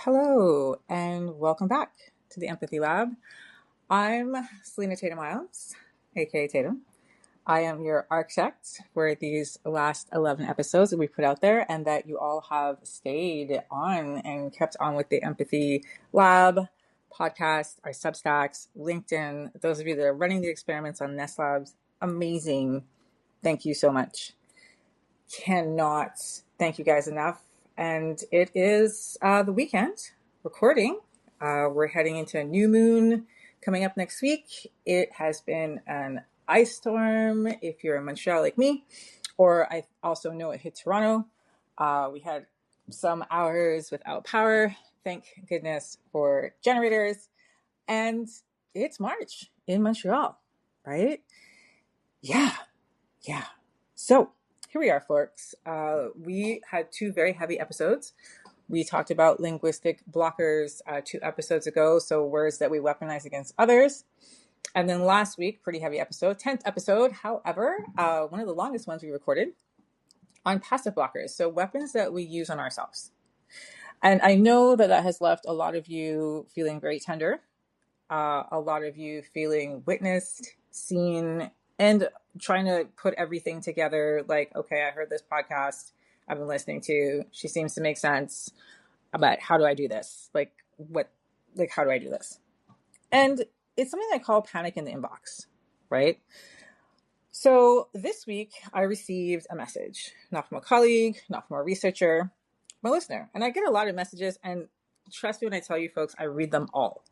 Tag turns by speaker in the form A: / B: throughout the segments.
A: Hello, and welcome back to the Empathy Lab. I'm Selena Tatum Miles, aka Tatum. I am your architect for these last 11 episodes that we put out there, and that you all have stayed on and kept on with the Empathy Lab podcast, our Substacks, LinkedIn. Those of you that are running the experiments on Nest Labs, amazing. Thank you so much. Cannot thank you guys enough. And it is the weekend recording. We're heading into a new moon coming up next week. It has been an ice storm if you're in Montreal like me, or I also know it hit Toronto. We had some hours without power. Thank goodness for generators. And it's March in Montreal, right? Yeah. So here we are, folks. We had two very heavy episodes. We talked about linguistic blockers 2 episodes ago, so words that we weaponize against others. And then last week, pretty heavy episode, 10th episode, however, one of the longest ones we recorded on passive blockers, so weapons that we use on ourselves. And I know that has left a lot of you feeling very tender, a lot of you feeling witnessed, seen, and trying to put everything together like, okay, I heard this podcast I've been listening to. She seems to make sense. But how do I do this? How do I do this? And it's something I call panic in the inbox, right? So this week I received a message, not from a colleague, not from a researcher, from a listener. And I get a lot of messages, and trust me when I tell you folks, I read them all.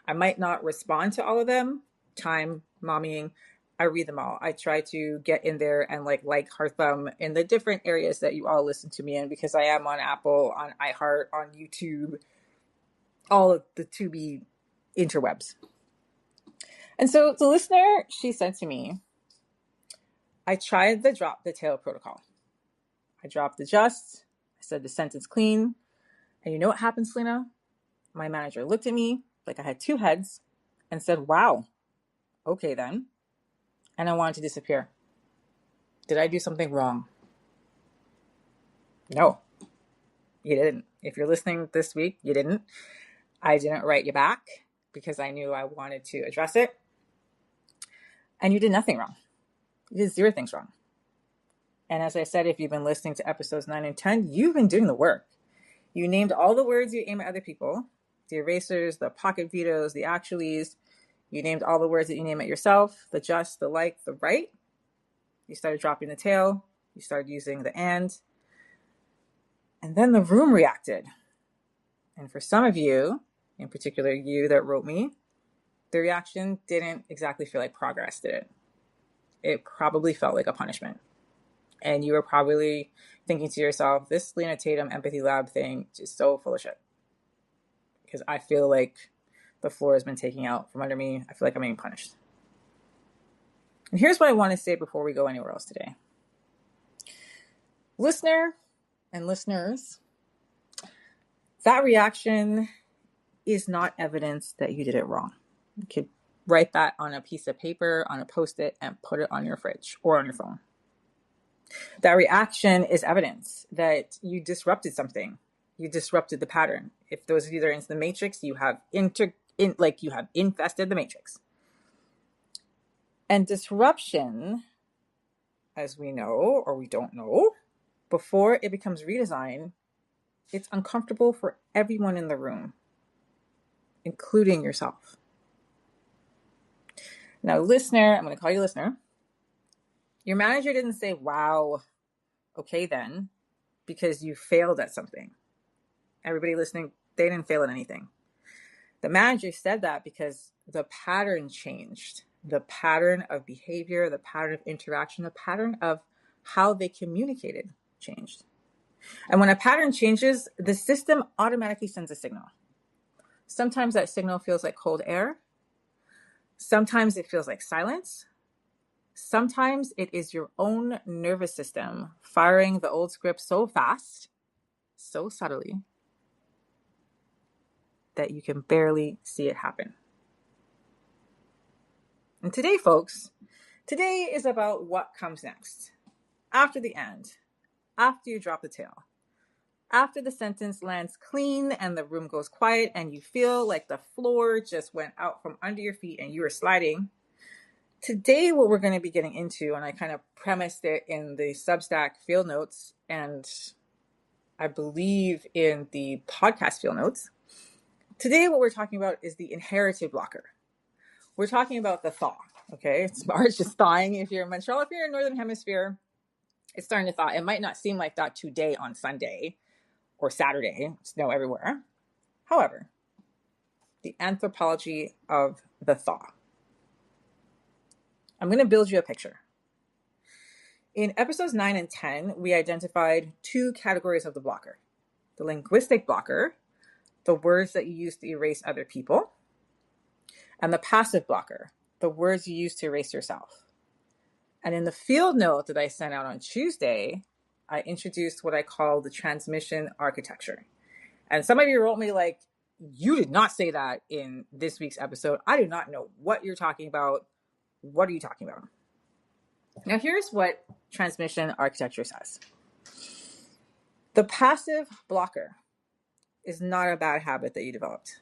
A: I might not respond to all of them. Time, mommying, I read them all. I try to get in there and heart them in the different areas that you all listen to me in, because I am on Apple, on iHeart, on YouTube, all of the Tubi interwebs. And so the listener, she said to me, I tried the drop the tail protocol. I dropped the just, I said the sentence clean. And you know what happened, Selena? My manager looked at me like I had two heads and said, wow, okay then. And I wanted to disappear. Did I do something wrong? No, you didn't. If you're listening this week, you didn't. I didn't write you back because I knew I wanted to address it. And you did nothing wrong. You did 0 things wrong. And as I said, if you've been listening to episodes 9 and 10, you've been doing the work. You named all the words you aim at other people, the erasers, the pocket vetoes, the actuallys. You named all the words that you name at yourself, the just, the like, the right. You started dropping the tail. You started using the and. And then the room reacted. And for some of you, in particular you that wrote me, the reaction didn't exactly feel like progress, did it? It probably felt like a punishment. And you were probably thinking to yourself, this Lena Tatum Empathy Lab thing is so full of shit. Because I feel like the floor has been taken out from under me. I feel like I'm being punished. And here's what I want to say before we go anywhere else today. Listener and listeners, that reaction is not evidence that you did it wrong. You could write that on a piece of paper, on a Post-it, and put it on your fridge or on your phone. That reaction is evidence that you disrupted something. You disrupted the pattern. If those of you that are into the matrix, you have you have infested the matrix. And disruption, as we know or we don't know, before it becomes redesign, it's uncomfortable for everyone in the room, including yourself. Now, listener, I'm going to call you listener. Your manager didn't say, wow, okay then, because you failed at something. Everybody listening, they didn't fail at anything. The manager said that because the pattern changed. The pattern of behavior, the pattern of interaction, the pattern of how they communicated changed. And when a pattern changes, the system automatically sends a signal. Sometimes that signal feels like cold air. Sometimes it feels like silence. Sometimes it is your own nervous system firing the old script so fast, so subtly, that you can barely see it happen. And today, folks, today is about what comes next. After the end, after you drop the tail, after the sentence lands clean and the room goes quiet and you feel like the floor just went out from under your feet and you are sliding. Today, what we're going to be getting into, and I kind of premised it in the Substack field notes and I believe in the podcast field notes. Today, what we're talking about is the inherited blocker. We're talking about the thaw, okay? It's just thawing. If you're in Montreal, if you're in Northern Hemisphere, it's starting to thaw. It might not seem like that today on Sunday or Saturday, snow everywhere. However, the anthropology of the thaw. I'm going to build you a picture. In episodes 9 and 10, we identified two categories of the blocker. The linguistic blocker, the words that you use to erase other people, and the passive blocker, the words you use to erase yourself. And in the field note that I sent out on Tuesday, I introduced what I call the transmission architecture. And some of you wrote me like, you did not say that in this week's episode. I do not know what you're talking about. What are you talking about? Now, here's what transmission architecture says. The passive blocker is not a bad habit that you developed.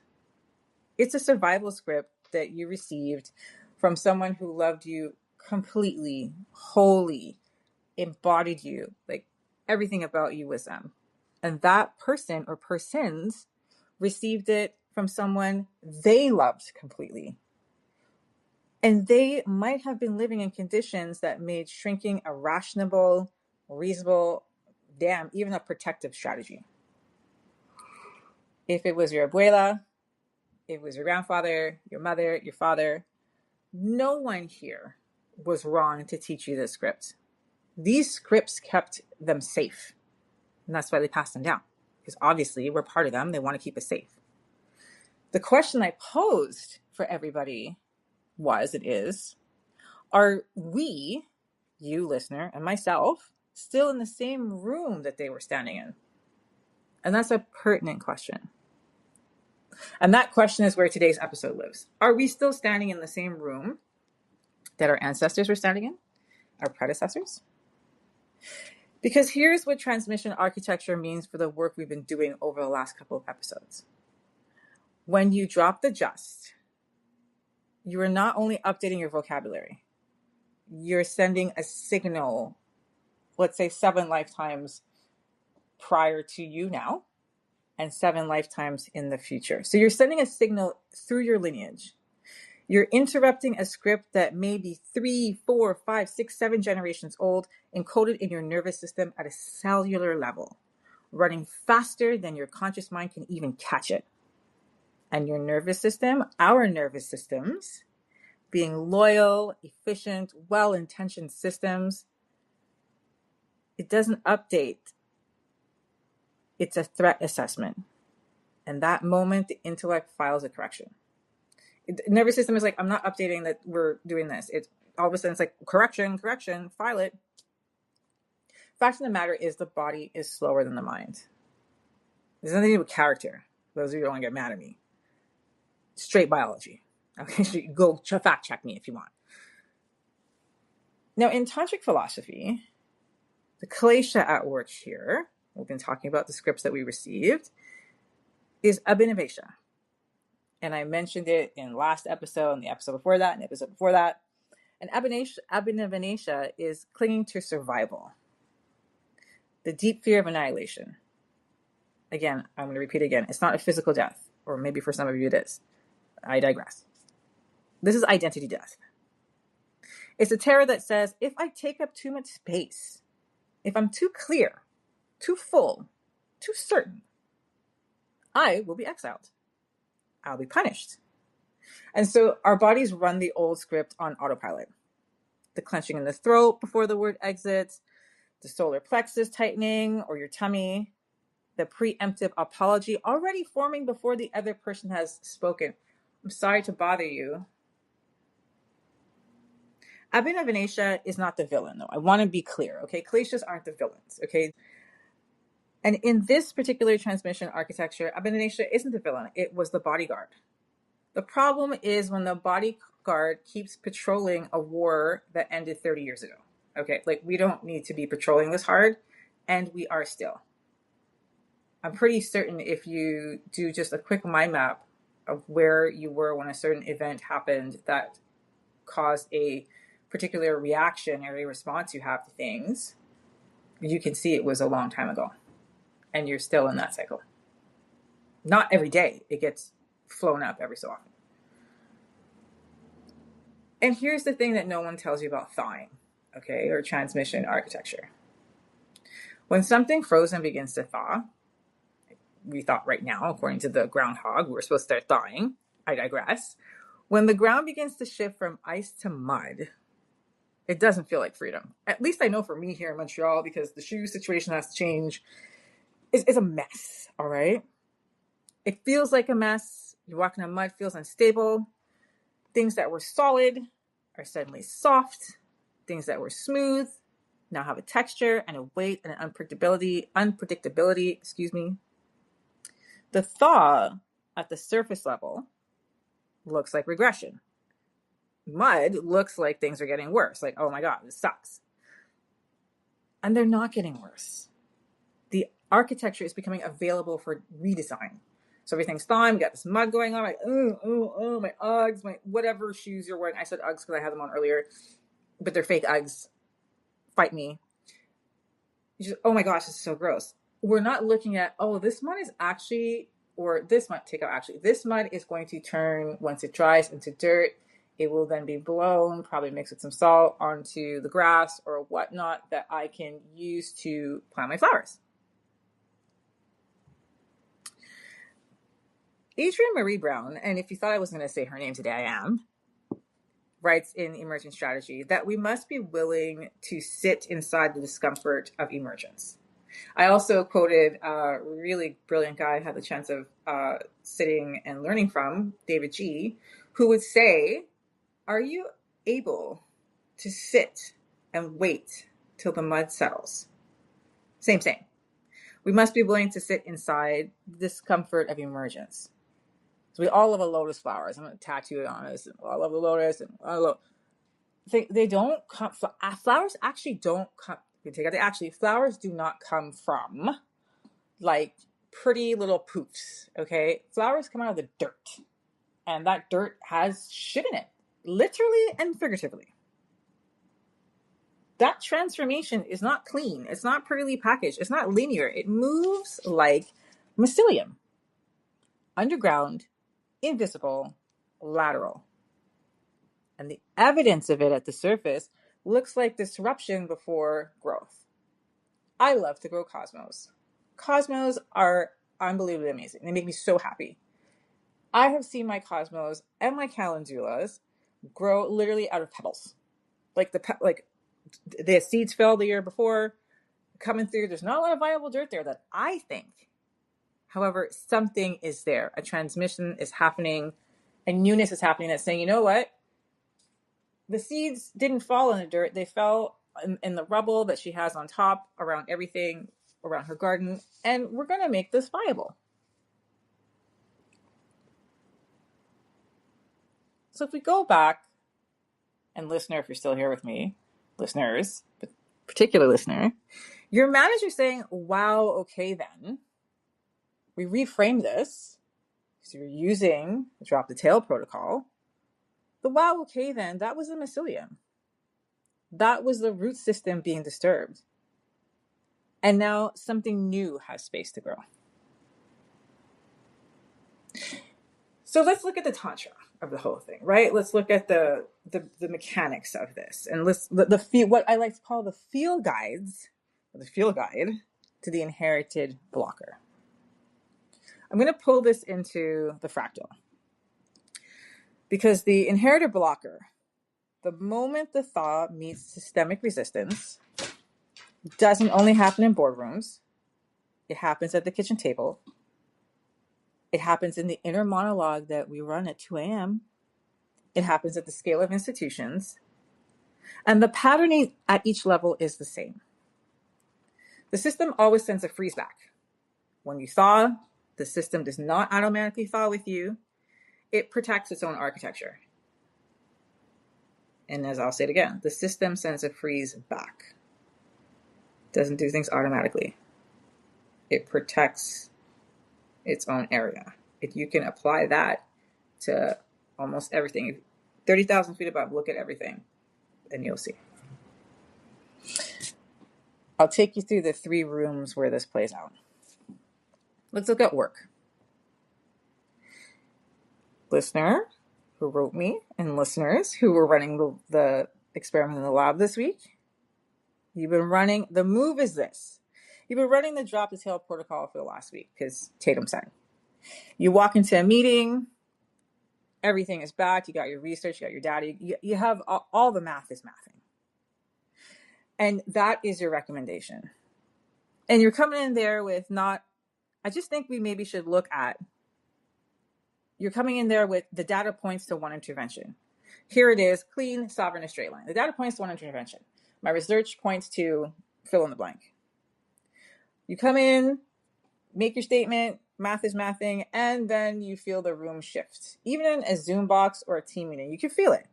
A: It's a survival script that you received from someone who loved you completely, wholly, embodied you, like everything about you was them. And that person or persons received it from someone they loved completely. And they might have been living in conditions that made shrinking a rational, reasonable, even a protective strategy. If it was your abuela, if it was your grandfather, your mother, your father, no one here was wrong to teach you this script. These scripts kept them safe. And that's why they passed them down. Because obviously we're part of them. They want to keep us safe. The question I posed for everybody is, are we, you listener, and myself, still in the same room that they were standing in? And that's a pertinent question. And that question is where today's episode lives. Are we still standing in the same room that our ancestors were standing in? Our predecessors? Because here's what transmission architecture means for the work we've been doing over the last couple of episodes. When you drop the just, you are not only updating your vocabulary, you're sending a signal, let's say 7 lifetimes prior to you now, and 7 lifetimes in the future. So you're sending a signal through your lineage. You're interrupting a script that may be 3, 4, 5, 6, 7 generations old, encoded in your nervous system at a cellular level, running faster than your conscious mind can even catch it. And your nervous system, our nervous systems, being loyal, efficient, well-intentioned systems, it doesn't update. It's a threat assessment. And that moment, the intellect files a correction. The nervous system is like, I'm not updating that we're doing this. It's all of a sudden it's like, correction, file it. Fact of the matter is the body is slower than the mind. There's nothing to do with character. Those of you who don't want to get mad at me. Straight biology. Okay, so you go fact check me if you want. Now, in tantric philosophy, the klesha at work here, we've been talking about the scripts that we received, is abhinavesha. And I mentioned it in last episode, and the episode before that, and the episode before that. And abhinavesha is clinging to survival. The deep fear of annihilation. Again, I'm going to repeat again. It's not a physical death, or maybe for some of you it is. I digress. This is identity death. It's a terror that says, if I take up too much space, if I'm too clear, too full, too certain, I will be exiled. I'll be punished. And so our bodies run the old script on autopilot. The clenching in the throat before the word exits, the solar plexus tightening or your tummy, the preemptive apology already forming before the other person has spoken. I'm sorry to bother you. Abhinavesha is not the villain, though. I want to be clear, okay? Kleshas aren't the villains, okay? And in this particular transmission architecture, Abhinavesha isn't the villain. It was the bodyguard. The problem is when the bodyguard keeps patrolling a war that ended 30 years ago, okay? Like, we don't need to be patrolling this hard, and we are still. I'm pretty certain if you do just a quick mind map of where you were when a certain event happened that caused a particular reaction or a response you have to things, you can see it was a long time ago and you're still in that cycle. Not every day, it gets flown up every so often. And here's the thing that no one tells you about thawing, okay, or transmission architecture. When something frozen begins to thaw, we thought right now, according to the groundhog, we're supposed to start thawing. I digress. When the ground begins to shift from ice to mud, it doesn't feel like freedom. At least I know for me here in Montreal, because the shoe situation has to change. It's a mess, all right? It feels like a mess. You're walking on mud, feels unstable. Things that were solid are suddenly soft. Things that were smooth now have a texture and a weight and an unpredictability, The thaw at the surface level looks like regression. Mud looks like things are getting worse. Like, oh my God, this sucks. And they're not getting worse. The architecture is becoming available for redesign. So everything's thawing. We got this mud going on. Like, my Uggs, my whatever shoes you're wearing. I said Uggs because I had them on earlier, but they're fake Uggs. Fight me. Oh my gosh, this is so gross. We're not looking at, this mud is actually, or this mud, this mud is going to turn, once it dries, into dirt. It will then be blown, probably mixed with some salt, onto the grass or whatnot that I can use to plant my flowers. Adrienne Marie Brown, and if you thought I was going to say her name today, I am, writes in Emergent Strategy that we must be willing to sit inside the discomfort of emergence. I also quoted a really brilliant guy I had the chance of sitting and learning from, David G., who would say, are you able to sit and wait till the mud settles? Same. We must be willing to sit inside the discomfort of emergence. So we all love a lotus flowers. I'm going to tattoo it on us. I love the lotus. And I love. They don't come. Flowers actually don't come. Flowers do not come from like pretty little poofs. Okay, flowers come out of the dirt, and that dirt has shit in it, literally and figuratively. That transformation is not clean. It's not prettily packaged. It's not linear. It moves like mycelium. Underground, invisible, lateral. And the evidence of it at the surface looks like disruption before growth. I love to grow cosmos. Cosmos are unbelievably amazing. They make me so happy. I have seen my cosmos and my calendulas grow literally out of pebbles. Like the seeds fell the year before, coming through. There's not a lot of viable dirt there that I think. However, something is there. A transmission is happening. A newness is happening that's saying, you know what? The seeds didn't fall in the dirt. They fell in the rubble that she has on top, around everything, around her garden. And we're going to make this viable. So if we go back, and listener, if you're still here with me, listeners, but particular listener, your manager's saying, wow, okay then. We reframe this. So you're using the drop the tail protocol. The wow, okay then, that was the mycelium. That was the root system being disturbed. And now something new has space to grow. So let's look at the tantra of the whole thing, right? Let's look at the mechanics of this, and what I like to call the field guide to the inherited blocker. I'm going to pull this into the fractal because the inherited blocker, the moment the thaw meets systemic resistance, doesn't only happen in boardrooms. It happens at the kitchen table. It happens in the inner monologue that we run at 2 a.m. It happens at the scale of institutions. And the patterning at each level is the same. The system always sends a freeze back. When you thaw, the system does not automatically thaw with you. It protects its own architecture. And as I'll say it again, the system sends a freeze back. Doesn't do things automatically. It protects its own area. If you can apply that to almost everything, 30,000 feet above, look at everything and you'll see. I'll take you through the 3 rooms where this plays out. Let's look at work. Listener who wrote me and listeners who were running the experiment in the lab this week, you've been running, the move is this. You've been running the drop the tail protocol for the last week because Tatum said. You walk into a meeting, everything is back, you got your research, you got your data, you have all the math is mathing. And that is your recommendation. And you're coming in there with not, I just think we maybe should look at, you're coming in there with the data points to one intervention. Here it is, clean, sovereign, and straight line. The data points to one intervention. My research points to fill in the blank. You come in, make your statement, math is mathing, and then you feel the room shift. Even in a Zoom box or a team meeting, you can feel it.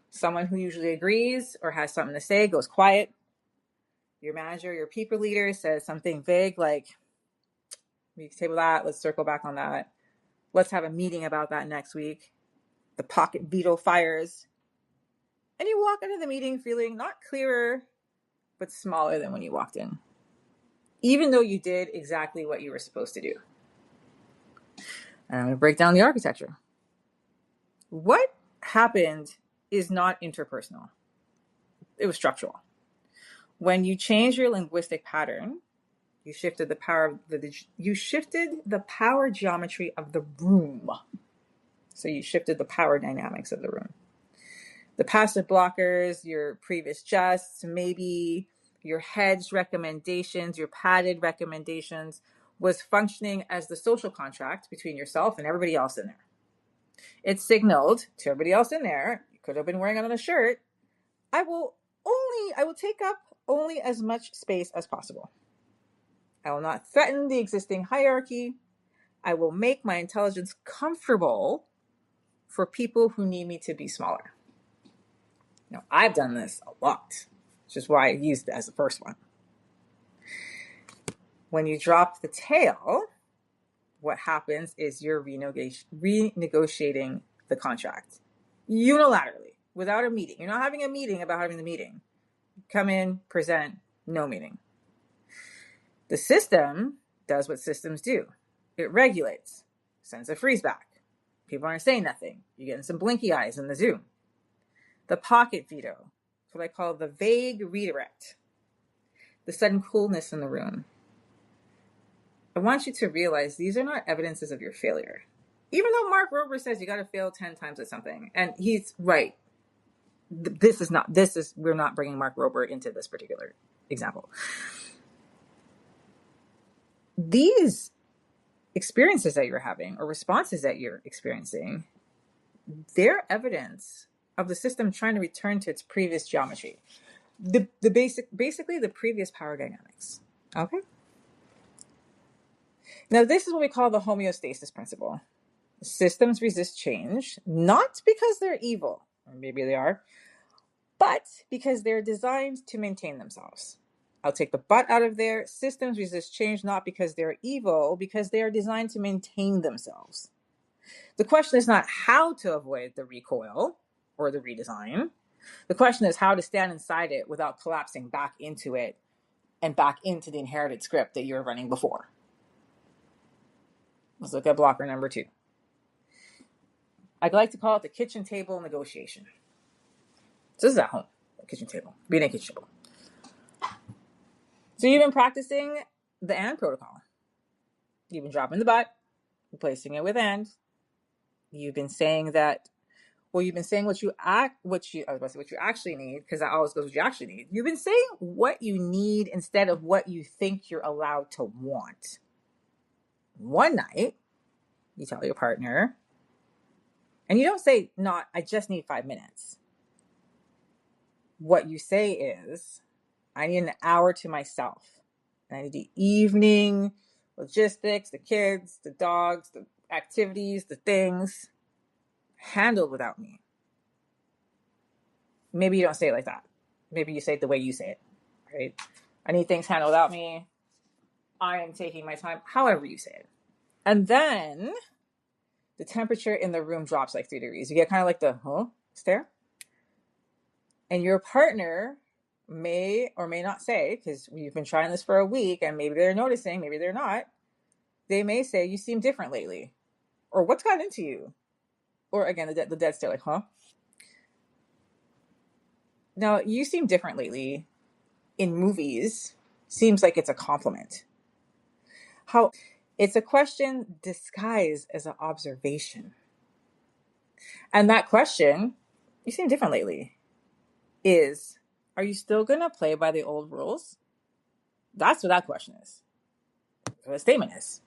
A: Someone who usually agrees or has something to say goes quiet. Your manager, your people leader says something vague like, we can table that, let's circle back on that. Let's have a meeting about that next week. The pocket veto fires. And you walk into the meeting feeling not clearer, but smaller than when you walked in. Even though you did exactly what you were supposed to do. And I'm going to break down the architecture. What happened is not interpersonal. It was structural. When you change your linguistic pattern, you shifted the power geometry of the room. So you shifted the power dynamics of the room. The passive blockers, your previous justs, maybe your hedged recommendations, your padded recommendations, was functioning as the social contract between yourself and everybody else in there. It signaled to everybody else in there, you could have been wearing it on a shirt, I will take up only as much space as possible. I will not threaten the existing hierarchy. I will make my intelligence comfortable for people who need me to be smaller. Now, I've done this a lot, which is why I used it as the first one. When you drop the tail, what happens is you're renegotiating the contract unilaterally without a meeting. You're not having a meeting about having the meeting. Come in, present, no meeting. The system does what systems do. It regulates, sends a freeze back. People aren't saying nothing. You're getting some blinky eyes in the Zoom. The pocket veto, what I call the vague redirect. The sudden coolness in the room. I want you to realize these are not evidences of your failure. Even though Mark Rober says you got to fail 10 times at something, and he's right. We're not bringing Mark Rober into this particular example. These experiences that you're having or responses that you're experiencing, they're evidence of the system trying to return to its previous geometry. Basically the previous power dynamics. Okay? Now, this is what we call the homeostasis principle. Systems resist change, not because they're evil, or maybe they are, but because they're designed to maintain themselves. I'll take the but out of there. Systems resist change not because they're evil, because they are designed to maintain themselves. The question is not how to avoid the recoil or the redesign. The question is how to stand inside it without collapsing back into it and back into the inherited script that you were running before. Let's look at blocker number 2. I'd like to call it the kitchen table negotiation. So this is at home, kitchen table, being a kitchen table. So you've been practicing the and protocol. You've been dropping the but, replacing it with and. You've been saying that, well, you've been saying what you actually need, because that always goes what you actually need. You've been saying what you need instead of what you think you're allowed to want. One night, you tell your partner, and you don't say, I just need 5 minutes. What you say is, I need an hour to myself. And I need the evening, logistics, the kids, the dogs, the activities, the things handled without me. Maybe you don't say it like that. Maybe you say it the way you say it, right? I need things handled without me. I am taking my time, however you say it. And then the temperature in the room drops like 3 degrees. You get kind of like the stare. And your partner may or may not say, because we've been trying this for a week and maybe they're noticing, maybe they're not. They may say, you seem different lately. Or what's got into you? Or again, the dead stare, like, huh? Now, you seem different lately in movies seems like it's a compliment. How it's a question disguised as an observation. And that question, you seem different lately, is, are you still going to play by the old rules? That's what that question is. What the statement is.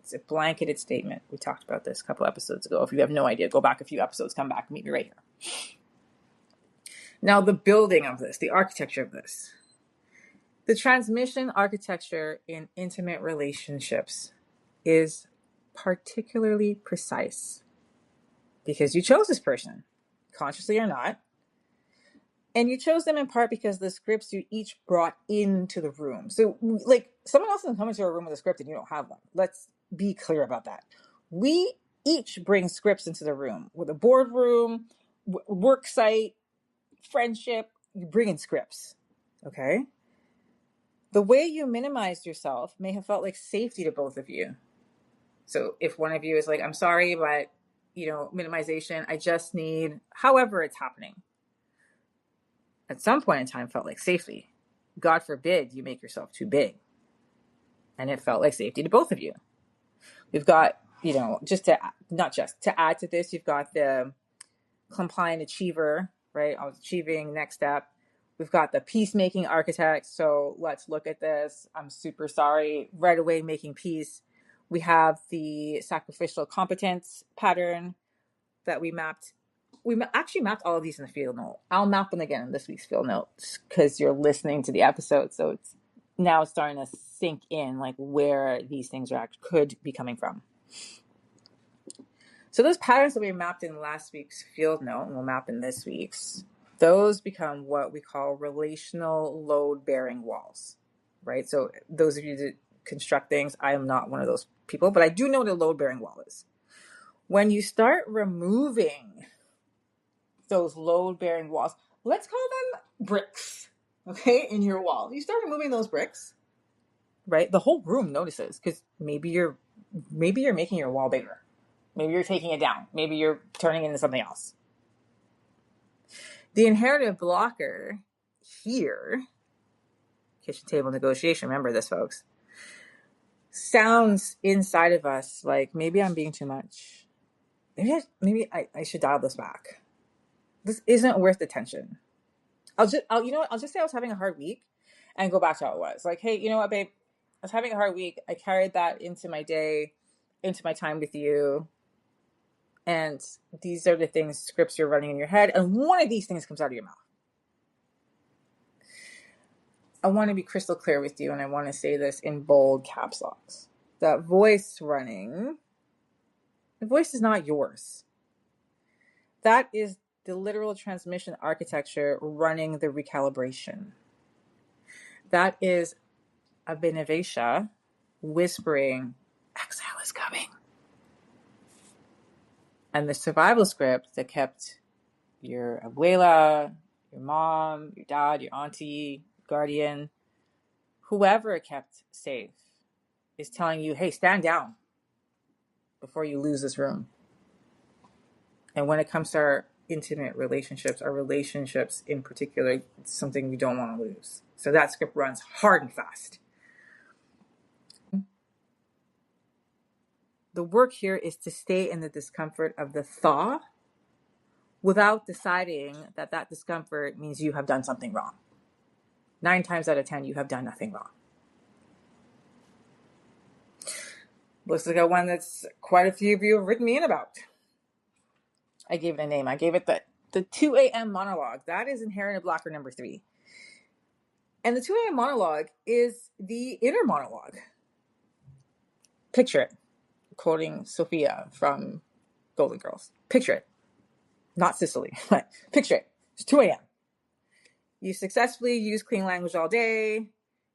A: It's a blanketed statement. We talked about this a couple episodes ago. If you have no idea, go back a few episodes, come back, meet me right here. Now, the building of this, the architecture of this, the transmission architecture in intimate relationships is particularly precise because you chose this person, consciously or not. And you chose them in part because the scripts you each brought into the room. So, like, someone else can come into a room with a script and you don't have one. Let's be clear about that. We each bring scripts into the room, with a boardroom, work site, friendship. You bring in scripts, okay? The way you minimized yourself may have felt like safety to both of you. So if one of you is like, I'm sorry, but, minimization, I just need, however it's happening. At some point in time, felt like safety. God forbid you make yourself too big. And it felt like safety to both of you. We've got, to add to this, you've got the compliant achiever, right? I was achieving, next step. We've got the peacemaking architect. So let's look at this. I'm super sorry. Right away, making peace. We have the sacrificial competence pattern that we mapped. We actually mapped all of these in the field note. I'll map them again in this week's field notes because you're listening to the episode. So it's now starting to sink in, like where these things could be coming from. So those patterns that we mapped in last week's field note, and we'll map in this week's, those become what we call relational load-bearing walls, right? So those of you that construct things, I am not one of those people, but I do know what a load-bearing wall is. When you start removing those load-bearing walls, let's call them bricks, okay, in your wall. You start removing those bricks, right? The whole room notices because maybe you're making your wall bigger. Maybe you're taking it down. Maybe you're turning it into something else. The inherited blocker here, kitchen table negotiation, remember this, folks, sounds inside of us like maybe I'm being too much. Maybe I should dial this back. This isn't worth the tension. I'll just say I was having a hard week and go back to how it was. Like, hey, you know what, babe? I was having a hard week. I carried that into my day, into my time with you. And these are the scripts you're running in your head. And one of these things comes out of your mouth. I want to be crystal clear with you. And I want to say this in bold caps locks. That voice running, the voice is not yours. That is the literal transmission architecture running the recalibration. That is Abhinavesha whispering, exile is coming. And the survival script that kept your abuela, your mom, your dad, your auntie, guardian, whoever it kept safe is telling you, hey, stand down before you lose this room. And when it comes to our intimate relationships, our relationships in particular, it's something we don't want to lose. So that script runs hard and fast. The work here is to stay in the discomfort of the thaw without deciding that discomfort means you have done something wrong. 9 times out of 10, you have done nothing wrong. Looks like one that's quite a few of you have written me in about. I gave it a name. I gave it the 2 a.m. monologue. That is inherited blocker number 3. And the 2 a.m. monologue is the inner monologue. Picture it. Quoting Sophia from Golden Girls. Picture it. Not Sicily, but picture it. It's 2 a.m. You successfully used clean language all day.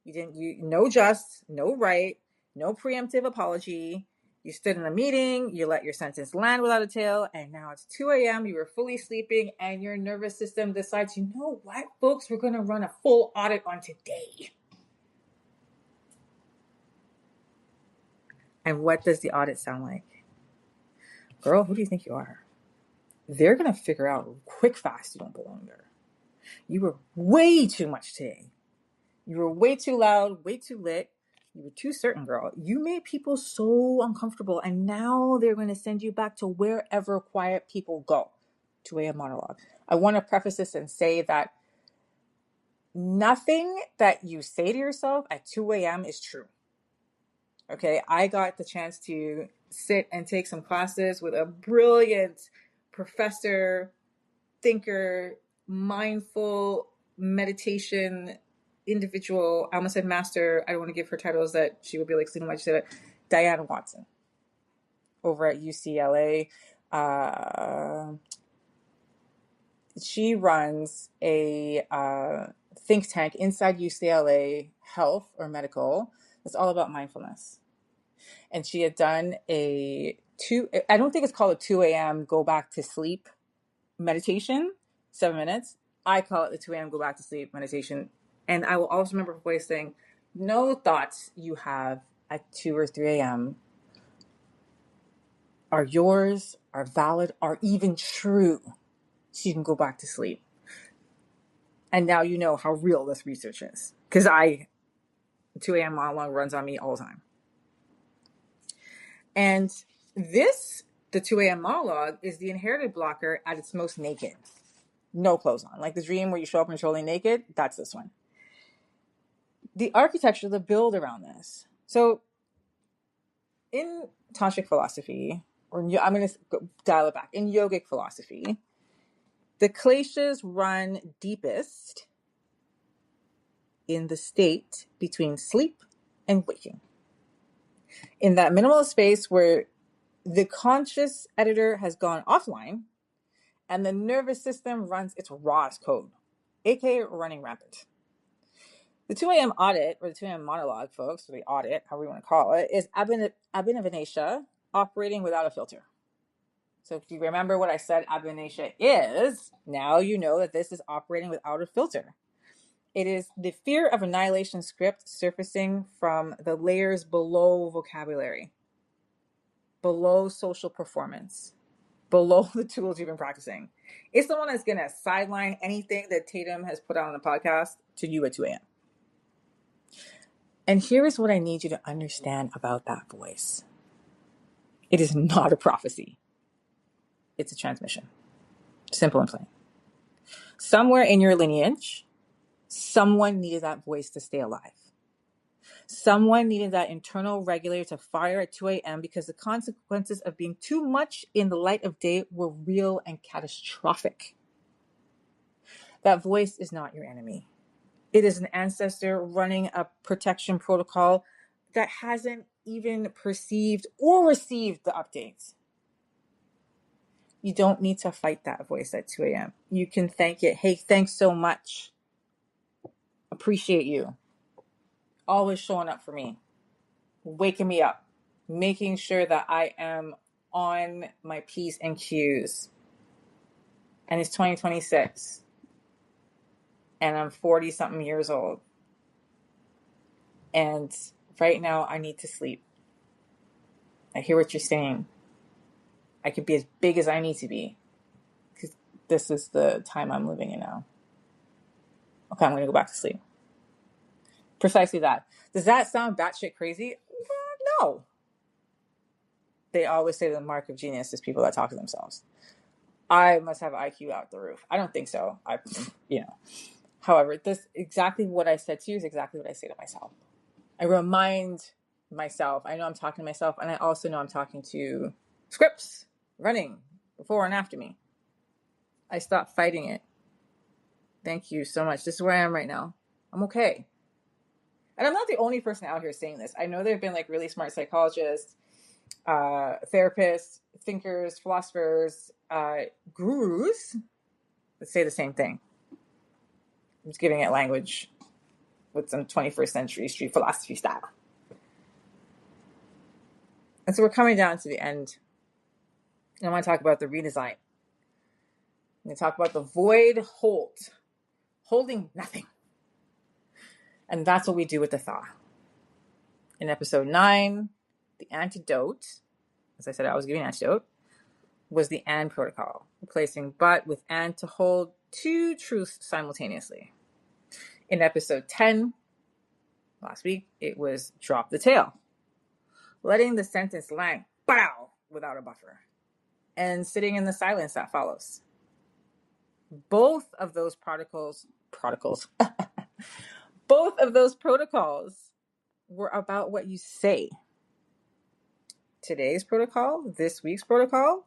A: No just, no right, no preemptive apology. You stood in a meeting, you let your sentence land without a tail, and now it's 2 a.m., you were fully sleeping, and your nervous system decides, you know what, folks, we're going to run a full audit on today. And what does the audit sound like? Girl, who do you think you are? They're going to figure out quick, fast you don't belong there. You were way too much today. You were way too loud, way too lit. You were too certain, girl. You made people so uncomfortable, and now they're going to send you back to wherever quiet people go, to a monologue. I want to preface this and say that nothing that you say to yourself at 2 a.m. is true. Okay, I got the chance to sit and take some classes with a brilliant professor, thinker, mindful meditation individual. I almost said master. I don't want to give her titles that she would be like, Selena, why'd you say that? Diana Watson over at UCLA. She runs a think tank inside UCLA Health or Medical. It's all about mindfulness. And she had done I don't think it's called a 2 a.m. go back to sleep meditation, 7 minutes. I call it the 2 a.m. go back to sleep meditation. And I will always remember her voice saying, no thoughts you have at 2 or 3 a.m. are yours, are valid, are even true. So you can go back to sleep. And now you know how real this research is. Because 2 a.m. monologue runs on me all the time. And the 2 a.m. monologue is the inherited blocker at its most naked. No clothes on. Like the dream where you show up and totally naked, that's this one. The architecture, the build around this. So in tantric philosophy, or I'm going to dial it back, in yogic philosophy, the kleshas run deepest in the state between sleep and waking. In that minimal space where the conscious editor has gone offline and the nervous system runs its rawest code, aka running rampant. The 2 a.m. audit, or the 2 a.m. monologue, folks, or the audit, however you want to call it, is Abhinavanasha operating without a filter. So if you remember what I said Abhinavanasha is, now you know that this is operating without a filter. It is the fear of annihilation script surfacing from the layers below vocabulary, below social performance, below the tools you've been practicing. It's the one that's going to sideline anything that Tatum has put out on the podcast to you at 2 a.m. And here is what I need you to understand about that voice. It is not a prophecy. It's a transmission. Simple and plain. Somewhere in your lineage, someone needed that voice to stay alive. Someone needed that internal regulator to fire at 2 a.m. because the consequences of being too much in the light of day were real and catastrophic. That voice is not your enemy. It is an ancestor running a protection protocol that hasn't even perceived or received the updates. You don't need to fight that voice at 2 a.m. You can thank it. Hey, thanks so much. Appreciate you. Always showing up for me. Waking me up. Making sure that I am on my P's and Q's. And it's 2026. And I'm 40 something years old. And right now I need to sleep. I hear what you're saying. I could be as big as I need to be. Because this is the time I'm living in now. Okay, I'm going to go back to sleep. Precisely that. Does that sound batshit crazy? No. They always say the mark of genius is people that talk to themselves. I must have IQ out the roof. I don't think so. However, this exactly what I said to you is exactly what I say to myself. I remind myself. I know I'm talking to myself, and I also know I'm talking to scripts running before and after me. I stopped fighting it. Thank you so much. This is where I am right now. I'm okay. And I'm not the only person out here saying this. I know there have been like really smart psychologists, therapists, thinkers, philosophers, gurus that say the same thing. I'm just giving it language with some 21st century street philosophy style. And so we're coming down to the end. And I want to talk about the redesign. I'm going to talk about the void hold, holding nothing. And that's what we do with the thaw. In episode 9, the antidote, as I said, I was giving an antidote, was the and protocol, replacing but with and to hold two truths simultaneously. In episode 10, last week, it was drop the tail, letting the sentence land, bow, without a buffer, and sitting in the silence that follows. Both of those both of those protocols were about what you say. Today's protocol, this week's protocol,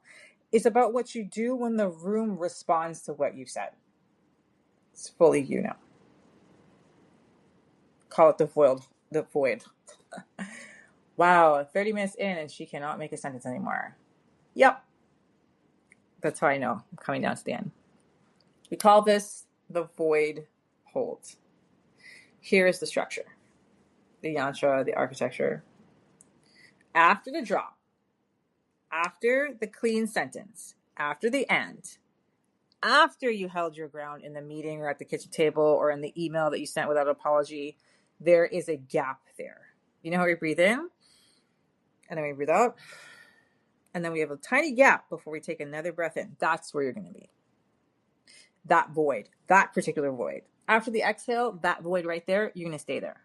A: is about what you do when the room responds to what you said. It's fully you now. Call it the void. Wow, 30 minutes in and she cannot make a sentence anymore. Yep. That's how I know I'm coming down to the end. We call this the void hold. Here is the structure, the yantra, the architecture. After the drop, after the clean sentence, after the and, after you held your ground in the meeting or at the kitchen table or in the email that you sent without apology, there is a gap there. You know how we breathe in? And then we breathe out. And then we have a tiny gap before we take another breath in. That's where you're going to be. That void, that particular void. After the exhale, that void right there, you're going to stay there.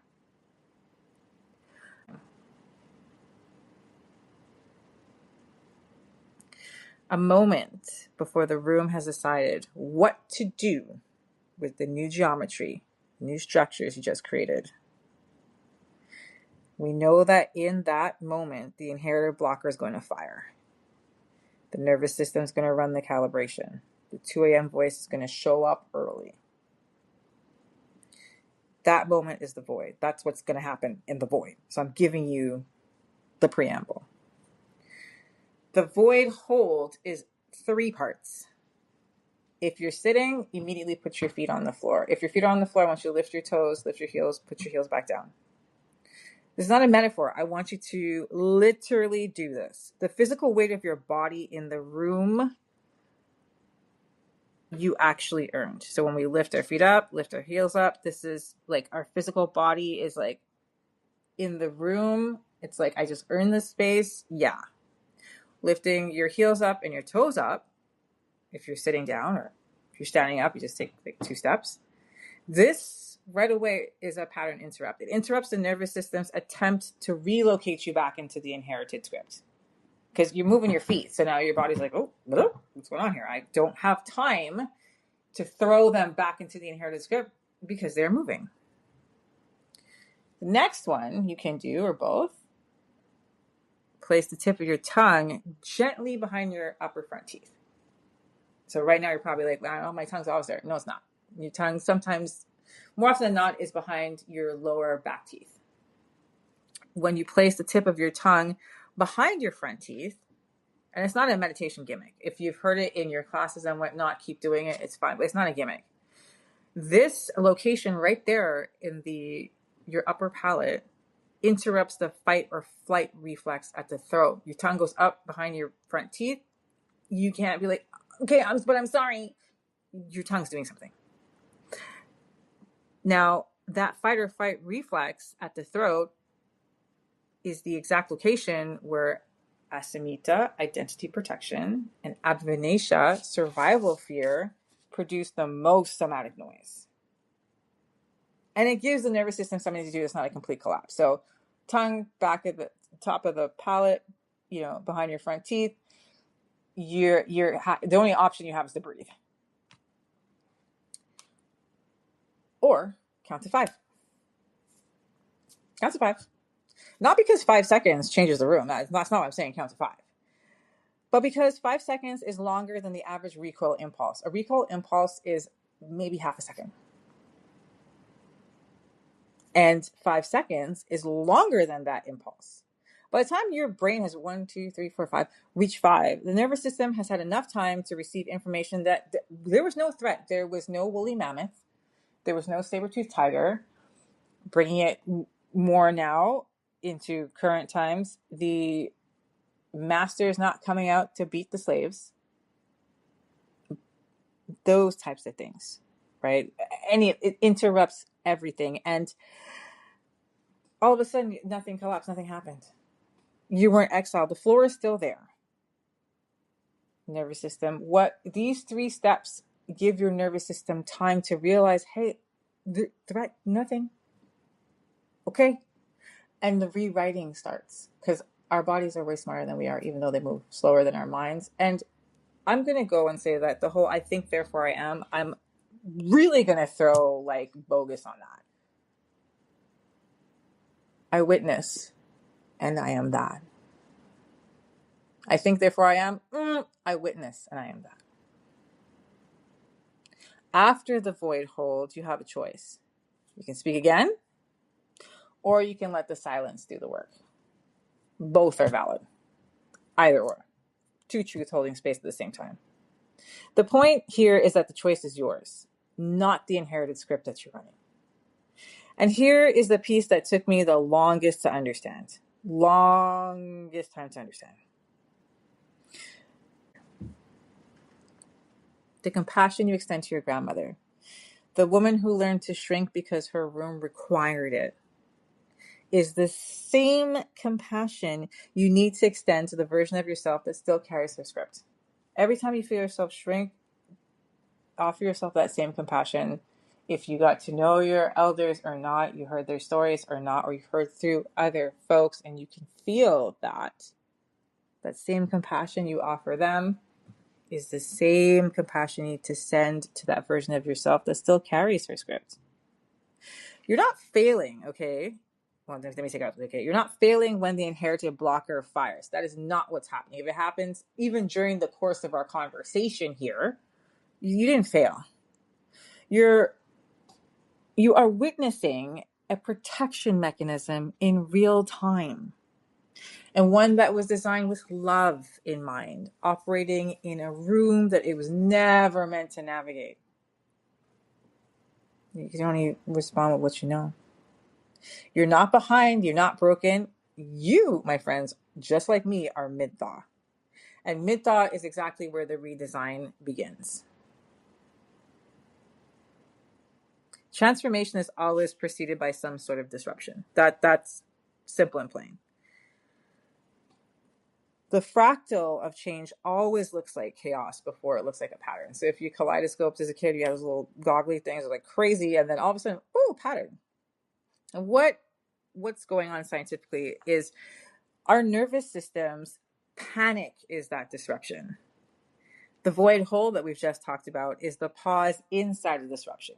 A: A moment before the room has decided what to do with the new geometry, new structures you just created. We know that in that moment, the inheritor blocker is going to fire. The nervous system is going to run the calibration. The 2 a.m. voice is going to show up early. That moment is the void. That's what's going to happen in the void. So I'm giving you the preamble. The void hold is 3 parts. If you're sitting, immediately put your feet on the floor. If your feet are on the floor, I want you to lift your toes, lift your heels, put your heels back down. This is not a metaphor. I want you to literally do this. The physical weight of your body in the room, you actually earned. So when we lift our feet up, lift our heels up, this is like our physical body is like in the room. It's like, I just earned this space. Yeah. Lifting your heels up and your toes up. If you're sitting down or if you're standing up, you just take like 2 steps. This right away is a pattern interrupt. It interrupts the nervous system's attempt to relocate you back into the inherited script. Because you're moving your feet. So now your body's like, oh, what's going on here? I don't have time to throw them back into the inherited script because they're moving. The next one you can do, or both, place the tip of your tongue gently behind your upper front teeth. So right now you're probably like, oh, my tongue's always there. No, it's not. Your tongue sometimes, more often than not, is behind your lower back teeth. When you place the tip of your tongue behind your front teeth, and it's not a meditation gimmick. If you've heard it in your classes and whatnot, keep doing it. It's fine, but it's not a gimmick. This location right there in your upper palate interrupts the fight or flight reflex at the throat. Your tongue goes up behind your front teeth. You can't be like, okay, but I'm sorry. Your tongue's doing something. Now, that fight or flight reflex at the throat is the exact location where asamita, identity protection, and abhinasha, survival fear, produce the most somatic noise. And it gives the nervous system something to do that's not a complete collapse. So tongue back at the top of the palate, behind your front teeth, the only option you have is to breathe. Or count to 5. Count to 5. Not because 5 seconds changes the room. That's not what I'm saying, count to 5. But because 5 seconds is longer than the average recoil impulse. A recoil impulse is maybe half a second. And 5 seconds is longer than that impulse. By the time your brain has 1, 2, 3, 4, 5, reached 5, the nervous system has had enough time to receive information that there was no threat. There was no woolly mammoth. There was no saber-toothed tiger. Bringing it more now into current times, the master is not coming out to beat the slaves, those types of things, right? It interrupts everything. And all of a sudden, nothing collapsed, nothing happened. You weren't exiled. The floor is still there. Nervous system. What these 3 steps give your nervous system time to realize, hey, threat, nothing. Okay. And the rewriting starts because our bodies are way smarter than we are, even though they move slower than our minds. And I'm going to go and say that the whole I think, therefore I am, I'm really going to throw like bogus on that. I witness and I am that. I think, therefore I am, I witness and I am that. After the void hold, you have a choice. You can speak again, or you can let the silence do the work. Both are valid. Either or. 2 truths holding space at the same time. The point here is that the choice is yours, not the inherited script that you're running. And here is the piece that took me the longest to understand. Longest time to understand. The compassion you extend to your grandmother, the woman who learned to shrink because her room required it, is the same compassion you need to extend to the version of yourself that still carries her script. Every time you feel yourself shrink, offer yourself that same compassion. If you got to know your elders or not, you heard their stories or not, or you heard through other folks and you can feel that same compassion you offer them is the same compassion you need to send to that version of yourself that still carries her script. You're not failing, okay? Well, let me take out, okay? You're not failing when the inherited blocker fires. That is not what's happening. If it happens, even during the course of our conversation here, you didn't fail. You are witnessing a protection mechanism in real time, and one that was designed with love in mind, operating in a room that it was never meant to navigate. You can only respond with what you know. You're not behind. You're not broken. You, my friends, just like me, are mid-thaw. And mid-thaw is exactly where the redesign begins. Transformation is always preceded by some sort of disruption. That's simple and plain. The fractal of change always looks like chaos before it looks like a pattern. So if you kaleidoscoped as a kid, you had those little goggly things like crazy, and then all of a sudden, pattern. And what's going on scientifically is our nervous system's panic is that disruption. The void hole that we've just talked about is the pause inside of disruption.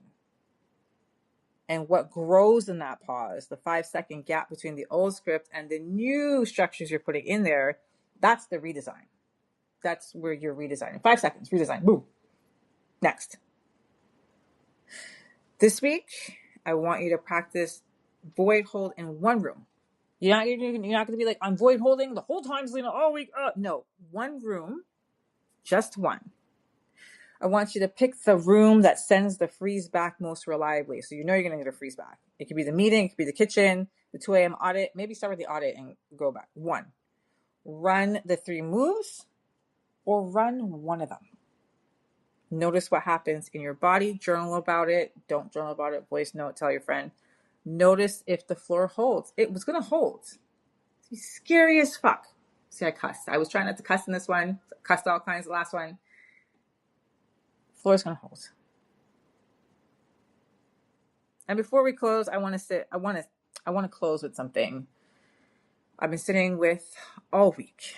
A: And what grows in that pause, the 5-second gap between the old script and the new structures you're putting in there, that's the redesign. That's where you're redesigning. 5 seconds, redesign, boom. Next. This week, I want you to practice void hold in one room. You're not going to be like, I'm void holding the whole time, Selena, all week. No, one room, just one. I want you to pick the room that sends the freeze back most reliably. So you know you're going to get a freeze back. It could be the meeting, it could be the kitchen, the 2 a.m. audit. Maybe start with the audit and go back. 1. Run the 3 moves or run one of them. Notice what happens in your body. Journal about it. Don't journal about it. Voice note. Tell your friend. Notice if the floor holds. It was going to hold. It's scary as fuck. See, I cussed. I was trying not to cuss in this one. Cussed all kinds the last one. Floor's going to hold. And before we close, I want to close with something I've been sitting with all week.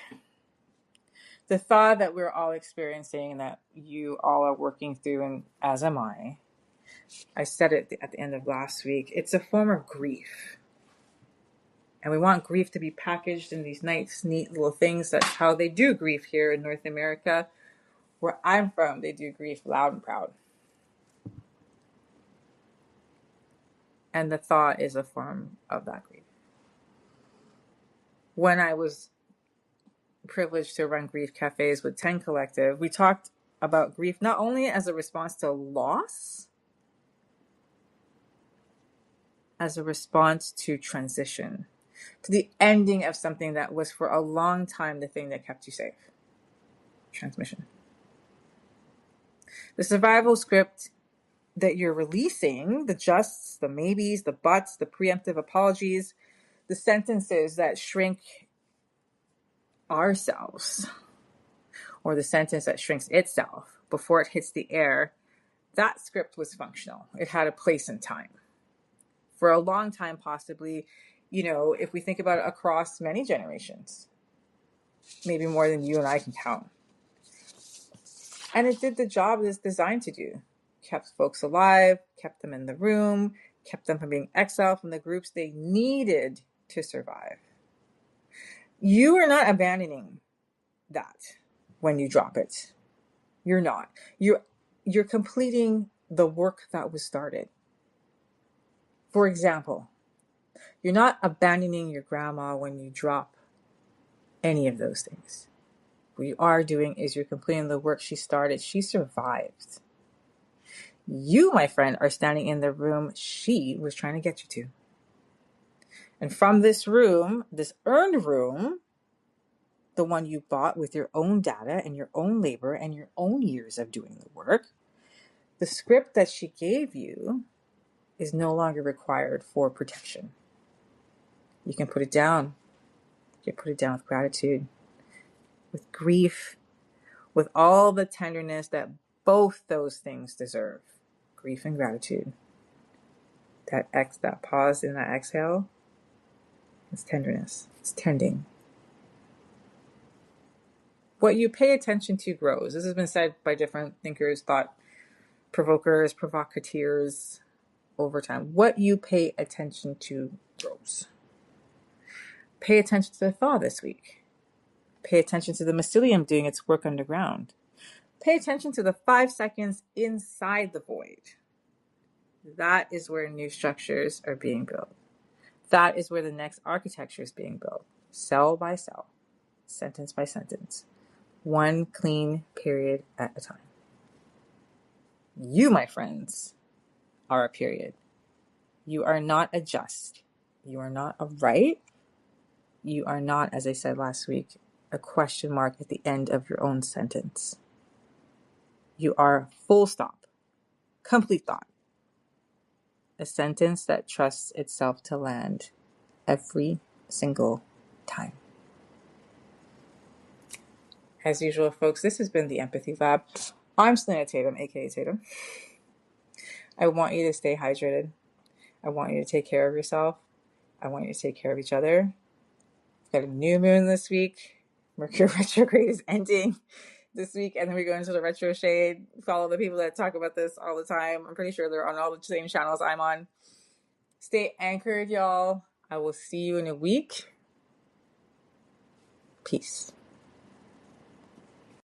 A: The thought that we're all experiencing, that you all are working through, and as am I said it at the end of last week, it's a form of grief. And we want grief to be packaged in these nice, neat little things. That's how they do grief here in North America. Where I'm from, they do grief loud and proud. And the thought is a form of that grief. When I was privileged to run grief cafes with 10 Collective, we talked about grief not only as a response to loss, as a response to transition. to the ending of something that was for a long time the thing that kept you safe. Transmission. The survival script that you're releasing, the justs, the maybes, the buts, the preemptive apologies, the sentences that shrink ourselves, or the sentence that shrinks itself before it hits the air, that script was functional. It had a place in time. For a long time, possibly, if we think about it across many generations, maybe more than you and I can count. And it did the job it's designed to do. Kept folks alive, kept them in the room, kept them from being exiled from the groups they needed to survive. You are not abandoning that when you drop it. You're not. You're completing the work that was started. For example, you're not abandoning your grandma when you drop any of those things. What you are doing is you're completing the work she started. She survived. You, my friend, are standing in the room she was trying to get you to. And from this room, this earned room, the one you bought with your own data and your own labor and your own years of doing the work, the script that she gave you is no longer required for protection. You can put it down. You can put it down with gratitude, with grief, with all the tenderness that both those things deserve. Grief and gratitude. That pause in that exhale, it's tenderness. It's tending. What you pay attention to grows. This has been said by different thinkers, thought provokers, provocateurs over time. What you pay attention to grows. Pay attention to the thaw this week. Pay attention to the mycelium doing its work underground. Pay attention to the 5 seconds inside the void. That is where new structures are being built. That is where the next architecture is being built. Cell by cell, sentence by sentence, one clean period at a time. You, my friends, are a period. You are not a just. You are not a right. You are not, as I said last week, a question mark at the end of your own sentence. You are full stop, complete thought. A sentence that trusts itself to land every single time. As usual, folks, this has been the Empathy Lab. I'm Selena Tatum, aka Tatum. I want you to stay hydrated. I want you to take care of yourself. I want you to take care of each other. We've got a new moon this week. Mercury retrograde is ending this week, and then we go into the retro shade. Follow the people that talk about this all the time. I'm pretty sure they're on all the same channels I'm on. Stay anchored, y'all. I will see you in a week. Peace.